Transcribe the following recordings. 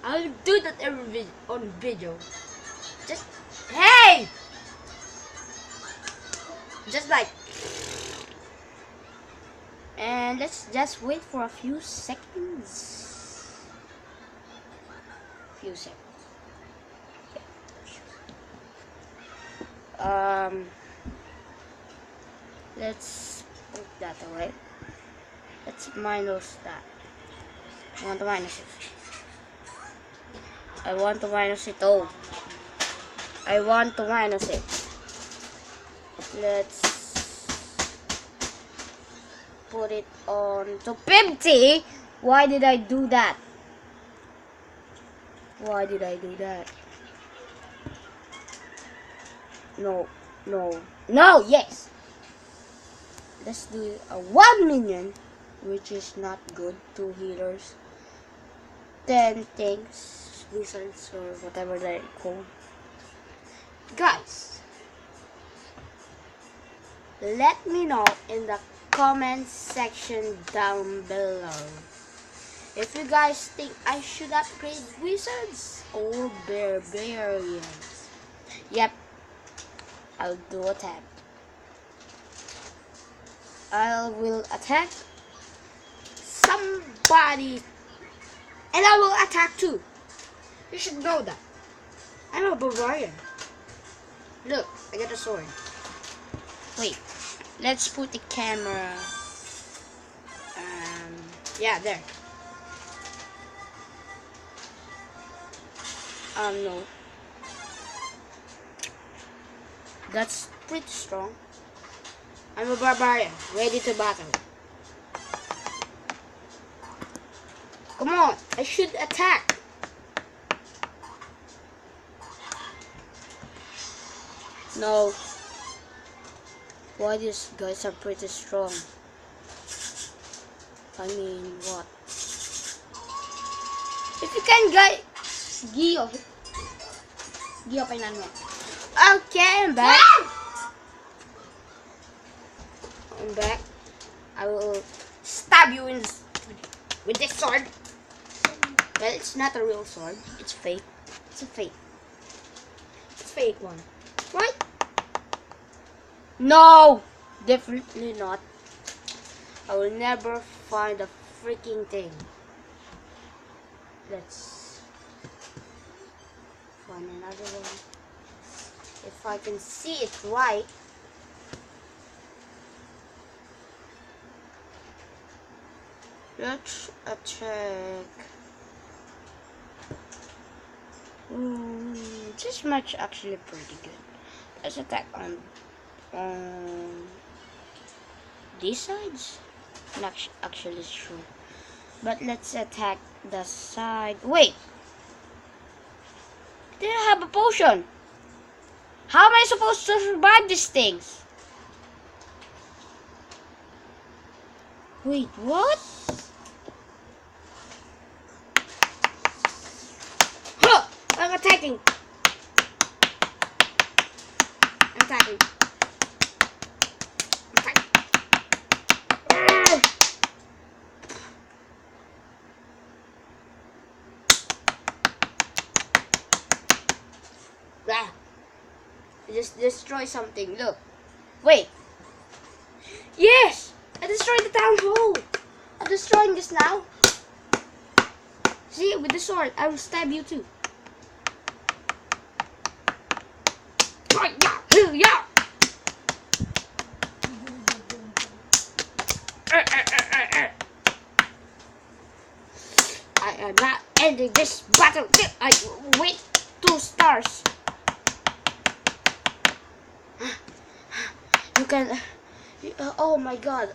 I'll do that every on video. Just hey, just like, and let's just wait for a few seconds. Let's put that away. Let's minus that. I want to minus it. I want to minus it. Oh, I want to minus it. Let's put it on to 50. Why did I do that? Why did I do that? No, no, no, yes. Let's do a 1 million, which is not good. 2 healers, 10 things, wizards, or whatever they call. Guys, let me know in the comment section down below if you guys think I should upgrade wizards or barbarians. Yep, I'll do attack. I will attack somebody, and I will attack too. You should know that. I'm a barbarian. Look, I got a sword. Wait, let's put the camera. Yeah, there. No. That's pretty strong. I'm a barbarian, ready to battle. Come on, I should attack. No. Why these guys are pretty strong? I mean, what? If you can, guys, okay, I'm back. I'm back. I will stab you with this sword. Well, it's not a real sword. It's fake. It's a fake. It's a fake one. Right? No! Definitely not. I will never find a freaking thing. Let's find another one. If I can see it right. Let's attack. This match actually pretty good. Let's attack on these sides. Not actually true. But let's attack the side. Wait. I didn't have a potion. How am I supposed to survive these things? Wait, what? Huh! I'm attacking. I'm attacking. Ah. Just destroy something. Look. Wait. Yes! I destroyed the town hall. I'm destroying this now. See, with the sword, I will stab you too. I am not ending this battle. I wait 2 stars. You can. Oh my god.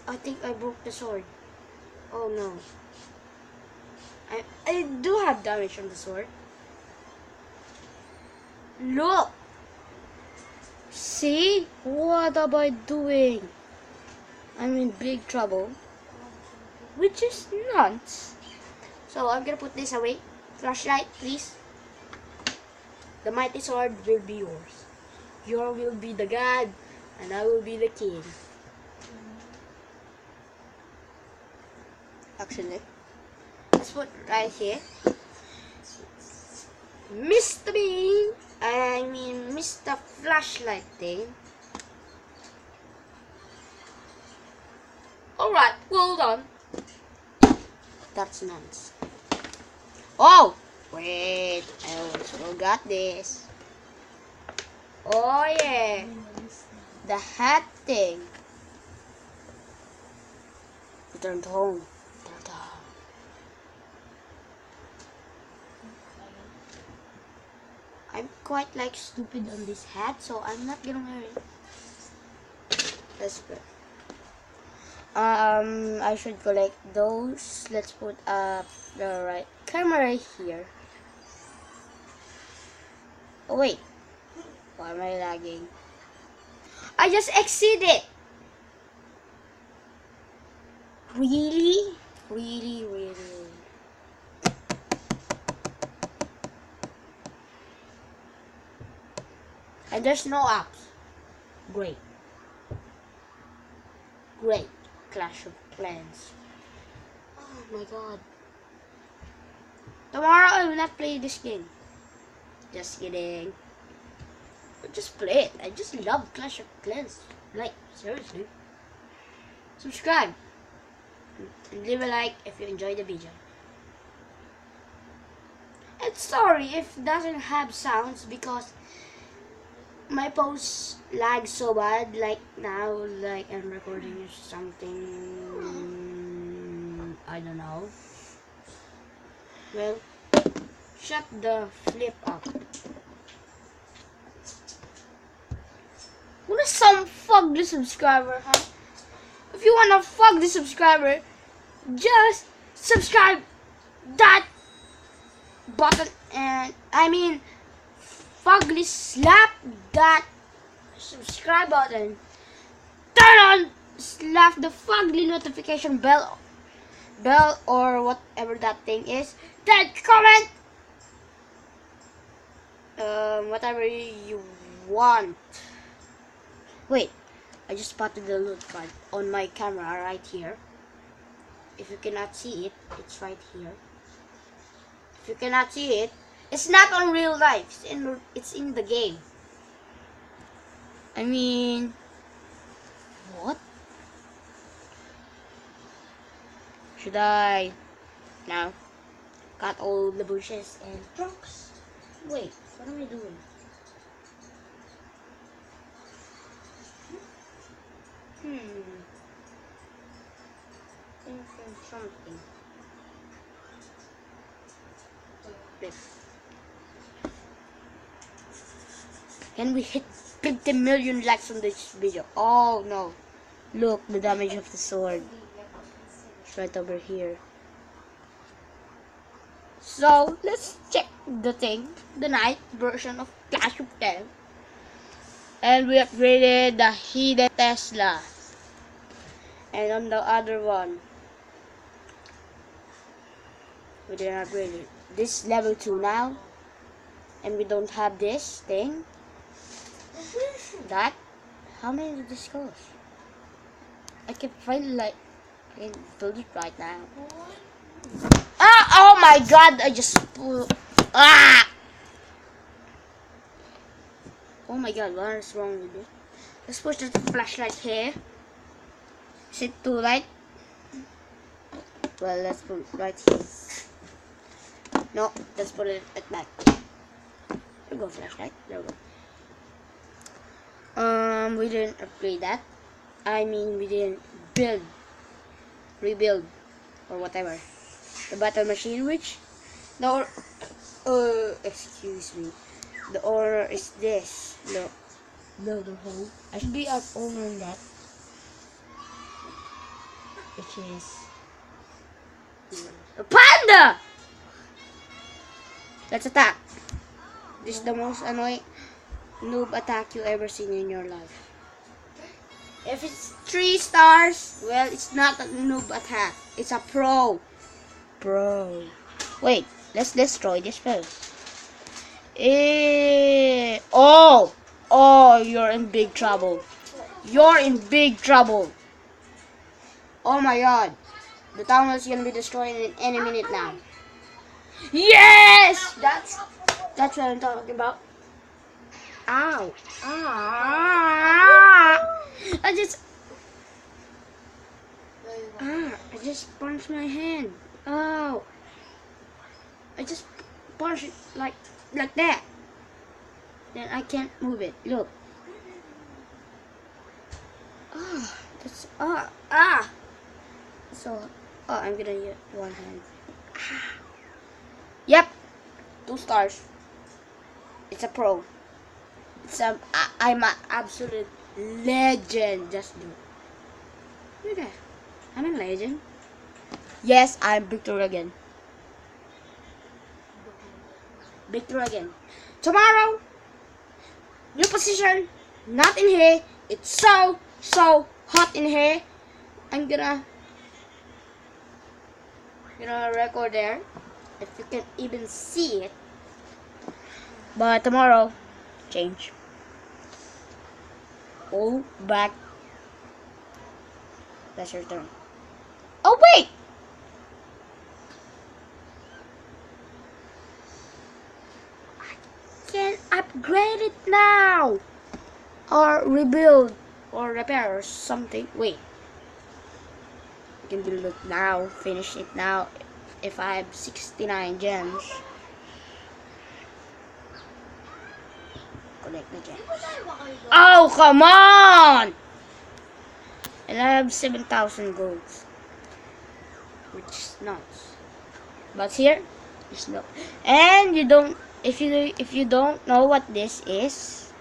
I think I broke the sword. Oh no. I do have damage on the sword. Look. See? What am I doing? I'm in big trouble. Which is nuts. So I'm gonna put this away. Flashlight, please. The mighty sword will be yours. You will be the god, and I will be the king. Actually, let's put right here. Mr. Bean. I mean, Mr. Flashlight thing. Alright, hold on. That's nuts. Oh! Wait, I almost forgot this. Oh yeah. The hat thing. Return to home. Return to home. I'm quite like stupid on this hat, so I'm not gonna wear it. That's good. I should collect those. Let's put up the right camera here. Oh wait, why am I lagging? I just exceeded. Really? Really? And there's no apps. Great. Clash of Clans. Oh my god. Tomorrow I will not play this game. Just kidding. I'll just play it. I just love Clash of Clans. Like, seriously. Subscribe. And leave a like if you enjoy the video. And sorry if it doesn't have sounds because my posts lag so bad, like now, like I'm recording something, I don't know. Well, shut the flip up. Wanna some fuck the subscriber, huh? If you wanna fuck the subscriber, just subscribe that button and fugly slap that subscribe button. Turn on, slap the fugly notification bell or whatever that thing is. Then comment whatever you want. Wait, I just spotted the loot card on my camera right here. If you cannot see it, it's right here. If you cannot see it, it's not on real life. It's in the game. I mean, what? Should I now cut all the bushes and trunks? Wait, what am I doing? Thinking something. Can we hit 50 million likes on this video? Oh no. Look, the damage of the sword. It's right over here. So, let's check the thing. The night version of Clash of Clans. And we upgraded the hidden Tesla. And on the other one, we didn't upgrade it. This is level 2 now. And we don't have this thing. That? How many did this cost? I can find like I can build it right now. Ah! Oh my god! I just ah! Oh my god! What is wrong with it? Let's push the flashlight here. Is it too light? Well, let's put it right here. No, let's put it at back. There we go, flashlight. There we go. We didn't upgrade that. I mean, we didn't rebuild, or whatever. The battle machine, which the excuse me. The order is this. No, the hole. I should be up over that, which is a panda. Let's attack. This is the most annoying noob attack you ever seen in your life. If it's 3 stars, well, it's not a noob attack. It's a pro. Wait, let's destroy this first. Oh, you're in big trouble. Oh my god. The town is gonna be destroyed in any minute now. Yes! That's what I'm talking about. Ow. Ah. I just punched my hand. Oh. I just punched it like that. Then I can't move it. Look. Oh, that's So I'm gonna use one hand. Yep. 2 stars. It's a pro. I'm an absolute legend. Just do. Look at that. I'm a legend. Yes, I'm Victor again. Victor again. Tomorrow, new position. Not in here. It's so hot in here. I'm gonna record there. If you can even see it. But tomorrow, change. All back. That's your turn. Oh wait! I can upgrade it now! Or rebuild or repair or something. Wait. I can build it now, finish it now if I have 69 gems. Collect the gems. Oh, come on! And I have 7,000 golds, which is nuts. But here, it's no. And you don't. If you don't know what this is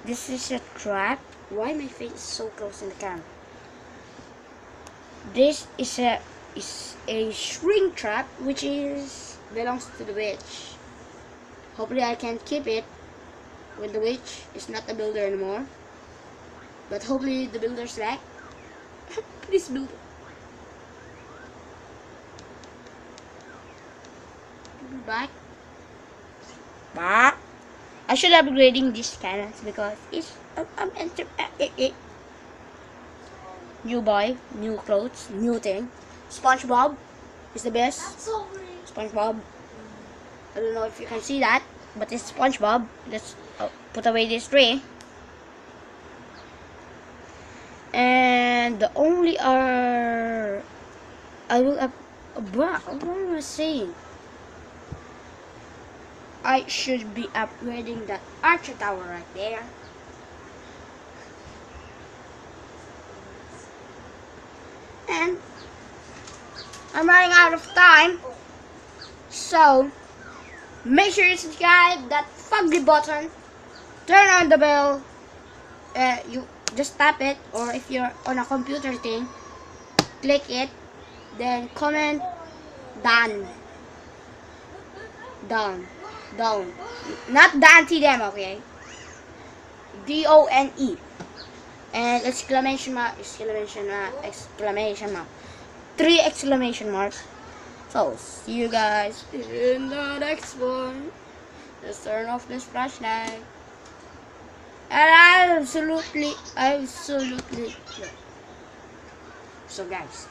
a trap. Why my face is so close in the camera? This is a shrink trap, which belongs to the witch. Hopefully, I can keep it when the witch is not a builder anymore. But hopefully, the builder's back. Please build it. Back. I should have upgrading these cannons because it's new boy, new clothes, new thing. SpongeBob is the best. SpongeBob. I don't know if you can see that, but it's SpongeBob. Let's put away this tree. And the only I will what am I saying? I should be upgrading that archer tower right there. And I'm running out of time. So make sure you subscribe, that fugly button, turn on the bell. You just tap it, or if you're on a computer thing, click it, then comment done. Not Done, okay? DONE. And exclamation mark. 3 exclamation marks. So, see you guys in the next one. Let's turn off this flashlight. And absolutely. So guys,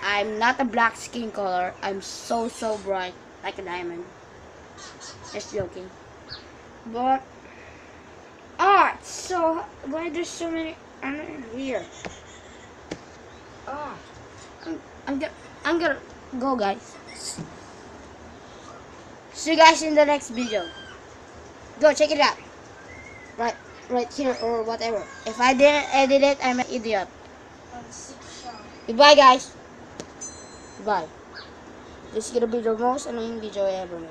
I'm not a black skin color. I'm so bright, like a diamond. Just joking. But so why there's so many here? I'm gonna go, guys. See you guys in the next video. Go check it out. Right here or whatever. If I didn't edit it, I'm an idiot. Goodbye, guys. Goodbye. This is gonna be the most annoying video I ever made.